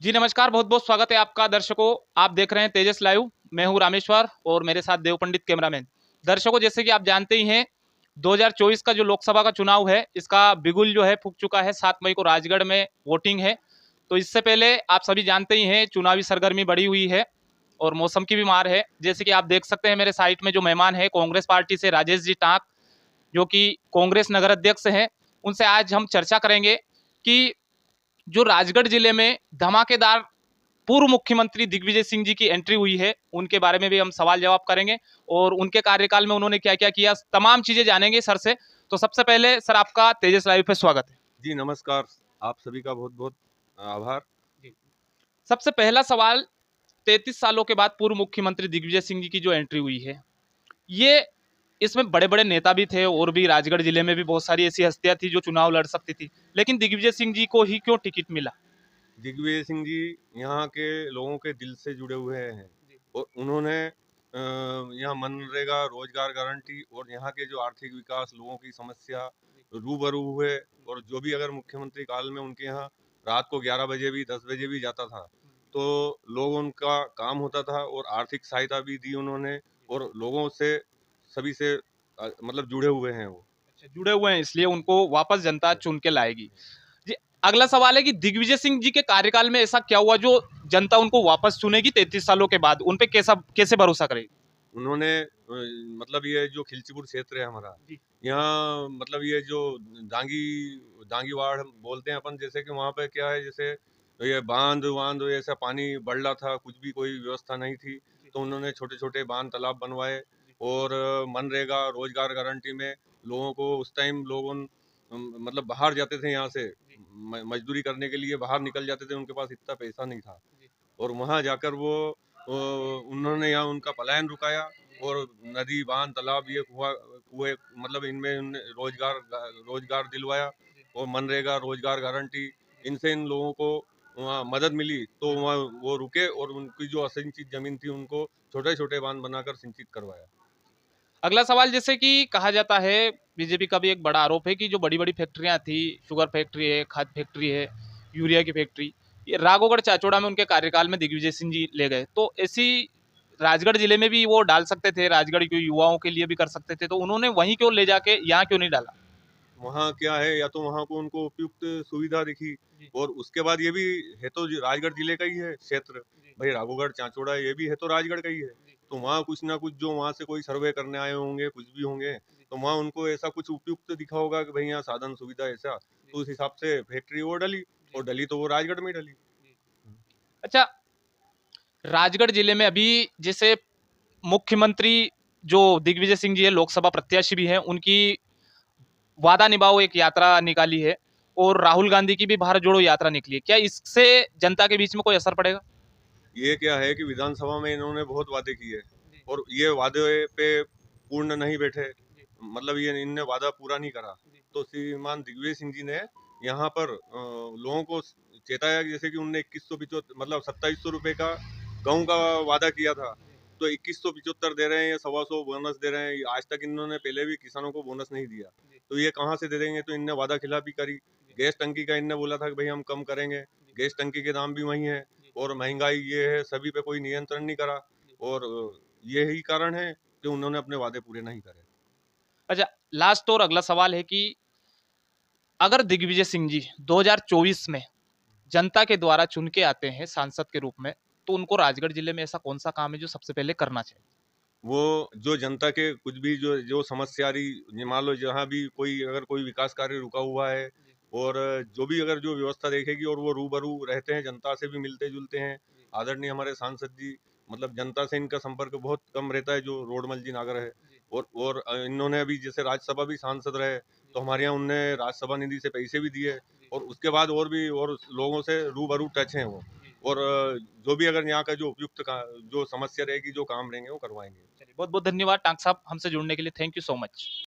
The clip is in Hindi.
जी नमस्कार, बहुत-बहुत स्वागत है आपका दर्शकों। आप देख रहे हैं तेजस लाइव। मैं हूं रामेश्वर और मेरे साथ देव पंडित कैमरामैन। दर्शकों, जैसे कि आप जानते ही हैं, 2024 का जो लोकसभा का चुनाव है, इसका बिगुल जो है फूँक चुका है। 7 मई को राजगढ़ में वोटिंग है। तो इससे पहले आप सभी जानते ही हैं, चुनावी सरगर्मी बढ़ी हुई है और मौसम की भी मार है। जैसे कि आप देख सकते हैं मेरे साइट में जो मेहमान हैं, कांग्रेस पार्टी से राजेश जी टाँक, जो कि कांग्रेस नगर अध्यक्ष हैं। उनसे आज हम चर्चा करेंगे कि जो राजगढ़ जिले में धमाकेदार पूर्व मुख्यमंत्री दिग्विजय सिंह जी की एंट्री हुई है, उनके बारे में भी हम सवाल जवाब करेंगे और उनके कार्यकाल में उन्होंने क्या-क्या किया, तमाम चीजें जानेंगे सर से। तो सबसे पहले सर, आपका तेजस लाइव पे स्वागत है। जी नमस्कार। आप सभी का बहुत-बहुत आभार। जी। सबसे पहला सवाल, 33 सालों के बाद पूर्व मुख्यमंत्री दिग्विजय सिंह जी की जो एंट्री हुई है, ये इसमें बड़े-बड़े नेता भी थे और भी राजगढ़ जिले में भी बहुत सारी ऐसी हस्तियां थी जो चुनाव लड़ सकती थी, लेकिन दिग्विजय सिंह जी को ही क्यों टिकट मिला? दिग्विजय सिंह जी यहाँ के लोगों के दिल से जुड़े हुए हैं और उन्होंने यहाँ मनरेगा, रोजगार गारंटी और यहाँ के जो आर्थिक विकास, लोगों की समस्या रूबरू हुए। और जो भी अगर मुख्यमंत्री काल में उनके यहाँ रात को 11 बजे भी 10 बजे भी जाता था, तो लोग उनका काम होता था और आर्थिक सहायता भी दी उन्होंने और लोगों से सभी से मतलब जुड़े हुए हैं वो। अच्छा, जुड़े हुए हैं इसलिए उनको वापस जनता चुन के लाएगी। जी, अगला सवाल है कि दिग्विजय सिंह जी के कार्यकाल में ऐसा क्या हुआ जो जनता उनको वापस चुनेगी 33 सालों के बाद? उन पे कैसे भरोसा करेगी? उन्होंने मतलब ये जो खिलचीपुर क्षेत्र है हमारा, जी, यहाँ मतलब ये जो दांगी दांगीवाड़ हम बोलते हैं अपन, जैसे कि वहाँ पे क्या है, जैसे ये बांध वांध ऐसा पानी बढ़ रहा था, कुछ भी कोई व्यवस्था नहीं थी, जी, तो उन्होंने छोटे छोटे बांध तालाब बनवाए। जी, और मनरेगा रोजगार गारंटी में लोगों को उस टाइम लोगों मतलब बाहर जाते थे यहाँ से जी, मजदूरी करने के लिए बाहर निकल जाते थे, उनके पास इतना पैसा नहीं था जी, और वहाँ जाकर वो उन्होंने यहाँ उनका पलायन रुकाया और नदी बांध तालाब ये कुएं मतलब इनमें उनने रोजगार दिलवाया जी, और मनरेगा रोजगार गारंटी इनसे इन लोगों को वहाँ मदद मिली, तो वहाँ वो रुके और उनकी जो असिंचित जमीन थी उनको छोटे छोटे बांध बनाकर सिंचित करवाया। अगला सवाल, जैसे कि कहा जाता है, बीजेपी का भी एक बड़ा आरोप है कि जो बड़ी-बड़ी फैक्ट्रियाँ थी, शुगर फैक्ट्री है, खाद फैक्ट्री है, यूरिया की फैक्ट्री, ये राघोगढ़ चाचौड़ा में उनके कार्यकाल में दिग्विजय सिंह जी ले गए। तो ऐसी राजगढ़ जिले में भी वो डाल सकते थे, राजगढ़ के युवाओं के लिए भी कर सकते थे, तो उन्होंने वहीं क्यों ले जाके यहाँ क्यों नहीं डाला? वहाँ क्या है, या तो वहाँ को उनको उपयुक्त सुविधा दिखी जी, और उसके बाद ये भी है तो राजगढ़ जिले का ही है क्षेत्र। जी, भाई राघोगढ़ चांचोड़ा ये भी है तो राजगढ़ का ही है। जी, तो वहाँ कुछ ना कुछ जो वहाँ से कोई सर्वे करने आए होंगे, कुछ भी होंगे, जी, तो वहाँ उनको ऐसा कुछ उपयुक्त दिखा होगा कि भाई यहाँ साधन सुविधा ऐसा, जी, तो उस हिसाब से फैक्ट्री वो डली जी, और डली तो वो राजगढ़ में ही डली। जी। अच्छा, राजगढ़ जिले में अभी जैसे मुख्यमंत्री जो दिग्विजय सिंह जी है, लोकसभा प्रत्याशी भी हैं, उनकी वादा निभाओ एक यात्रा निकाली है और राहुल गांधी की भी भारत जोड़ो यात्रा निकली है। क्या इससे जनता के बीच में कोई असर पड़ेगा? ये क्या है कि विधानसभा में इन्होंने बहुत वादे किए जी, और ये वादे पे पूर्ण नहीं बैठे, जी, मतलब ये इनने वादा पूरा नहीं करा। जी, तो श्रीमान दिग्विजय सिंह जी ने यहाँ पर लोगों को चेताया कि जैसे कि उनने 2175 मतलब 2700 रुपए का गेहूं का वादा किया था, जी, तो 2175 दे रहे हैं, या 125 बोनस दे रहे हैं। आज तक इन्होंने पहले भी किसानों को बोनस नहीं दिया, जी, तो ये कहाँ से दे देंगे? तो इनने वादा खिलाफी करी। जी, गैस टंकी का इनने बोला था कि भाई हम कम करेंगे, जी, गैस टंकी के दाम भी वही है जी, और महंगाई ये है, सभी पे कोई नियंत्रण नहीं करा जी। और यही कारण है कि उन्होंने अपने वादे पूरे नहीं करे। अच्छा, लास्ट और अगला सवाल है कि अगर दिग्विजय सिंह जी 2024 में जनता के द्वारा चुन के आते हैं सांसद के रूप में, तो उनको राजगढ़ जिले में ऐसा कौन सा काम है जो सबसे पहले करना चाहिए? वो जो जनता के कुछ भी जो जो समस्या आ रही, ये मान लो जहाँ भी कोई अगर कोई विकास कार्य रुका हुआ है जी, और जो भी अगर जो व्यवस्था देखेगी और वो रूबरू रहते हैं, जनता से भी मिलते जुलते हैं। जी, आदरणीय हमारे सांसद जी, मतलब जनता से इनका संपर्क बहुत कम रहता है, जो रोडमल जी नागर है। जी, और इन्होंने अभी जैसे राज्यसभा भी सांसद रहे, जी, तो हमारे यहाँ उनने राज्यसभा निधि से पैसे भी दिए जी, और उसके बाद और भी और लोगों से रूबरू टच हैं वो। जी। और जो भी अगर यहाँ का जो उपयुक्त जो समस्या रहेगी, जो काम रहेंगे वो करवाएंगे। चलिए, बहुत-बहुत धन्यवाद टांक साहब हमसे जुड़ने के लिए। Thank you so much.